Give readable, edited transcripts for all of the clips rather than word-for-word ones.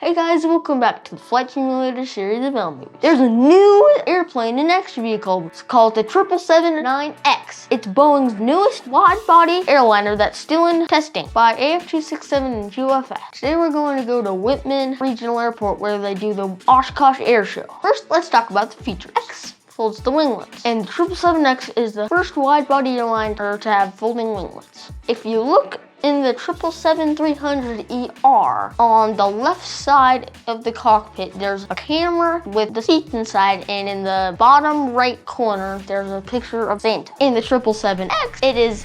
Hey guys, welcome back to the Flight Simulator series of L movies. There's a new airplane and extra vehicle. It's called the 777-9X. It's Boeing's newest wide-body airliner that's still in testing by AF267 and GeoFS. Today we're going to go to Whitman Regional Airport where they do the Oshkosh Air Show. First, let's talk about the features. X folds the winglets, and the 777X is the first wide-body airliner to have folding winglets. If you look in the 777-300ER, on the left side of the cockpit, there's a camera with the seats inside, and in the bottom right corner, there's a picture of Santa. In the 777X,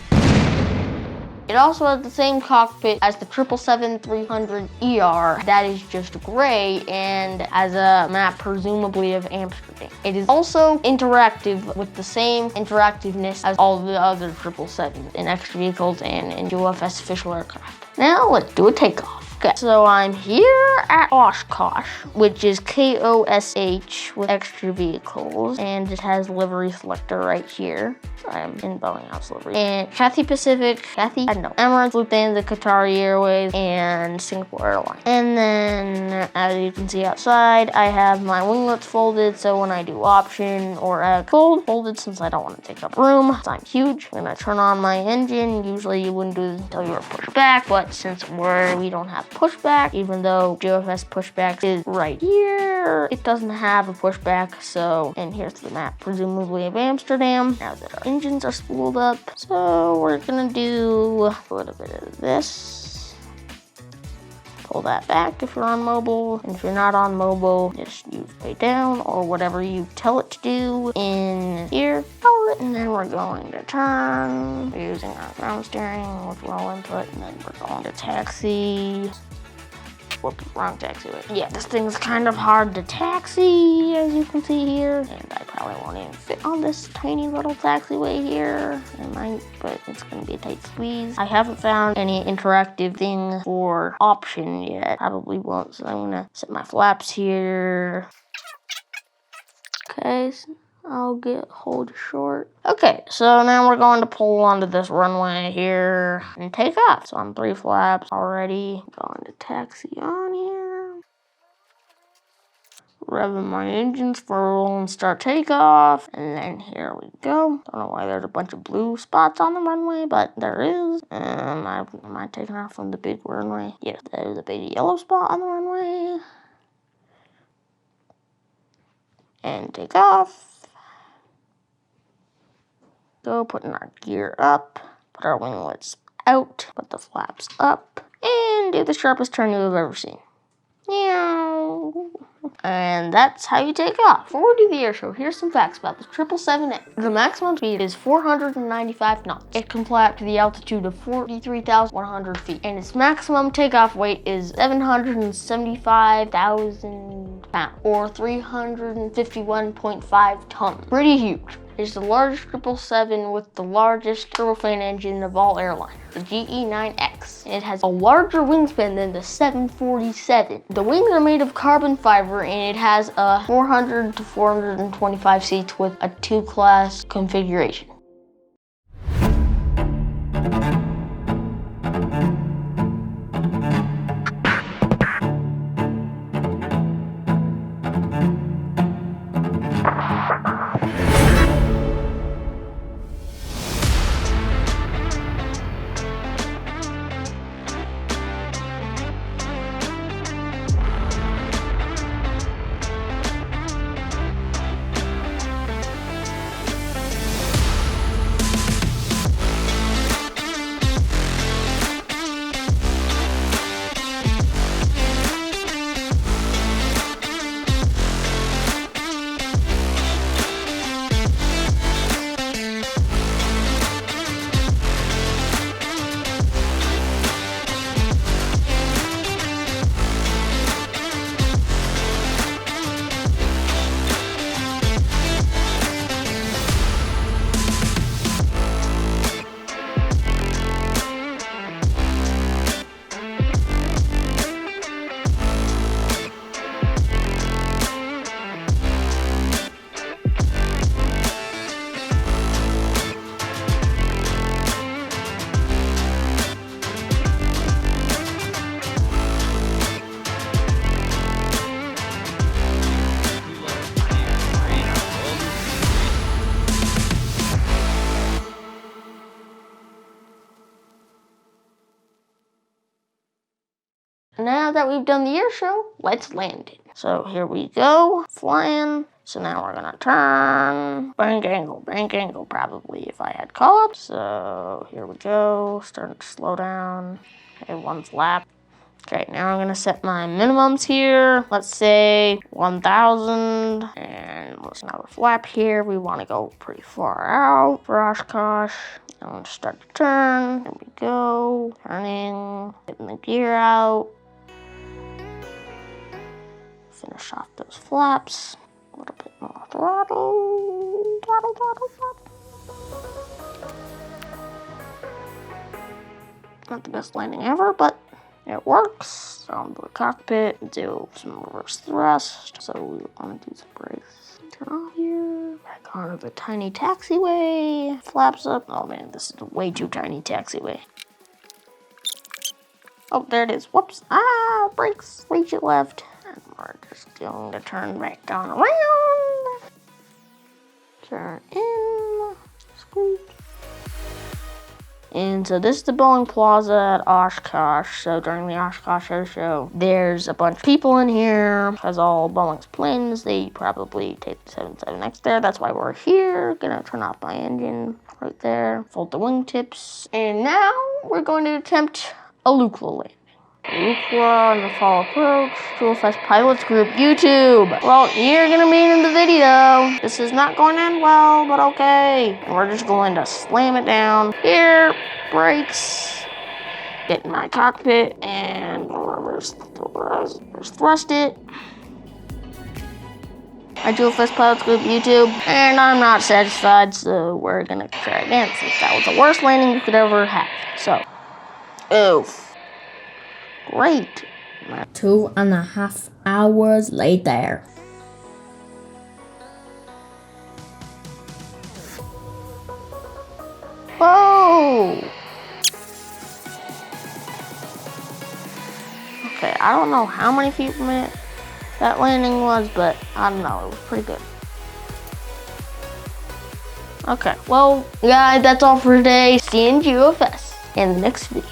it also has the same cockpit as the 777-300ER. That is just gray and has a map presumably of Amsterdam. It is also interactive with the same interactiveness as all the other 777s in extra vehicles and in GeoFS official aircraft. Now let's do a takeoff. Okay, so I'm here at Oshkosh, which is KOSH with extra vehicles, and it has livery selector right here. So I'm in Boeing House livery. And Cathay Pacific, Emirates, Lufthansa, Qatari Airways, and Singapore Airlines. And then, as you can see outside, I have my winglets folded, so when I do option or folded since I don't want to take up room, so I'm huge. I'm gonna turn on my engine. Usually you wouldn't do this until you were pushed back, but since we don't have pushback, even though GeoFS pushback is right here, it doesn't have a pushback. So, and here's the map, presumably of Amsterdam. Now that our engines are spooled up, so we're gonna do a little bit of this. Pull that back if you're on mobile, and if you're not on mobile, just use way down or whatever you tell it to do in here. And then we're going to turn. We're using our ground steering with roll input, and then we're going to taxi. Whoops, wrong taxiway. Yeah, this thing's kind of hard to taxi, as you can see here. And I probably won't even fit on this tiny little taxiway here. I might, but it's gonna be a tight squeeze. I haven't found any interactive thing for option yet. Probably won't, so I'm gonna set my flaps here. Okay, so I'll hold short. Okay, so now we're going to pull onto this runway here and take off. So I'm 3 flaps already. Going to taxi on here. Revving my engines for roll and start takeoff. And then here we go. Don't know why there's a bunch of blue spots on the runway, but there is. Am I taking off from the big runway? Yes, there's a big yellow spot on the runway. And take off. Go, putting our gear up, put our winglets out, put the flaps up, and do the sharpest turn you've ever seen. Meow. And that's how you take off. Before we do the air show, here's some facts about the 777X. The maximum speed is 495 knots. It can fly up to the altitude of 43,100 feet. And its maximum takeoff weight is 775,000 pounds, or 351.5 tons. Pretty huge. It's the largest 777 with the largest turbofan engine of all airliners, the GE9X. It has a larger wingspan than the 747. The wings are made of carbon fiber, and it has a 400 to 425 seats with a 2-class configuration. that we've done the air show, let's land it. So here we go, flying. So now we're gonna turn, bank angle probably if I had call-ups. So here we go, starting to slow down. Okay, 1 flap. Okay, now I'm gonna set my minimums here. Let's say 1,000, and let's another flap here. We wanna go pretty far out for Oshkosh. I'm gonna start to turn, there we go, turning, getting the gear out. Finish off those flaps. A little bit more throttle. Not the best landing ever, but it works. Onto the cockpit, do some reverse thrust. So we want to do some brakes. Turn off here. Back onto the tiny taxiway. Flaps up. Oh man, this is a way too tiny taxiway. Oh, there it is. Whoops. Ah, brakes. Reach it left. And we're just going to turn back down around. Turn in. Squeak. And so this is the Boeing Plaza at Oshkosh. So during the Oshkosh Air Show, there's a bunch of people in here. Because all Boeing's planes, they probably take the 77X there. That's why we're here. Gonna turn off my engine right there. Fold the wingtips. And now we're going to attempt a Lukla landing. Lukla and the fall approach. GeoFS Pilots Group YouTube. Well, you're gonna meet in the video. This is not going to end well, but okay. And we're just going to slam it down. Here, brakes. Get in my cockpit and reverse thrust it. My GeoFS Pilots Group YouTube. And I'm not satisfied, so we're gonna try again since that was the worst landing you could ever have. So, oof. Great. 2.5 hours later. Whoa! Okay, I don't know how many feet per minute that landing was, but I don't know, it was pretty good. Okay, well, guys, that's all for today. See you in GeoFS in the next video.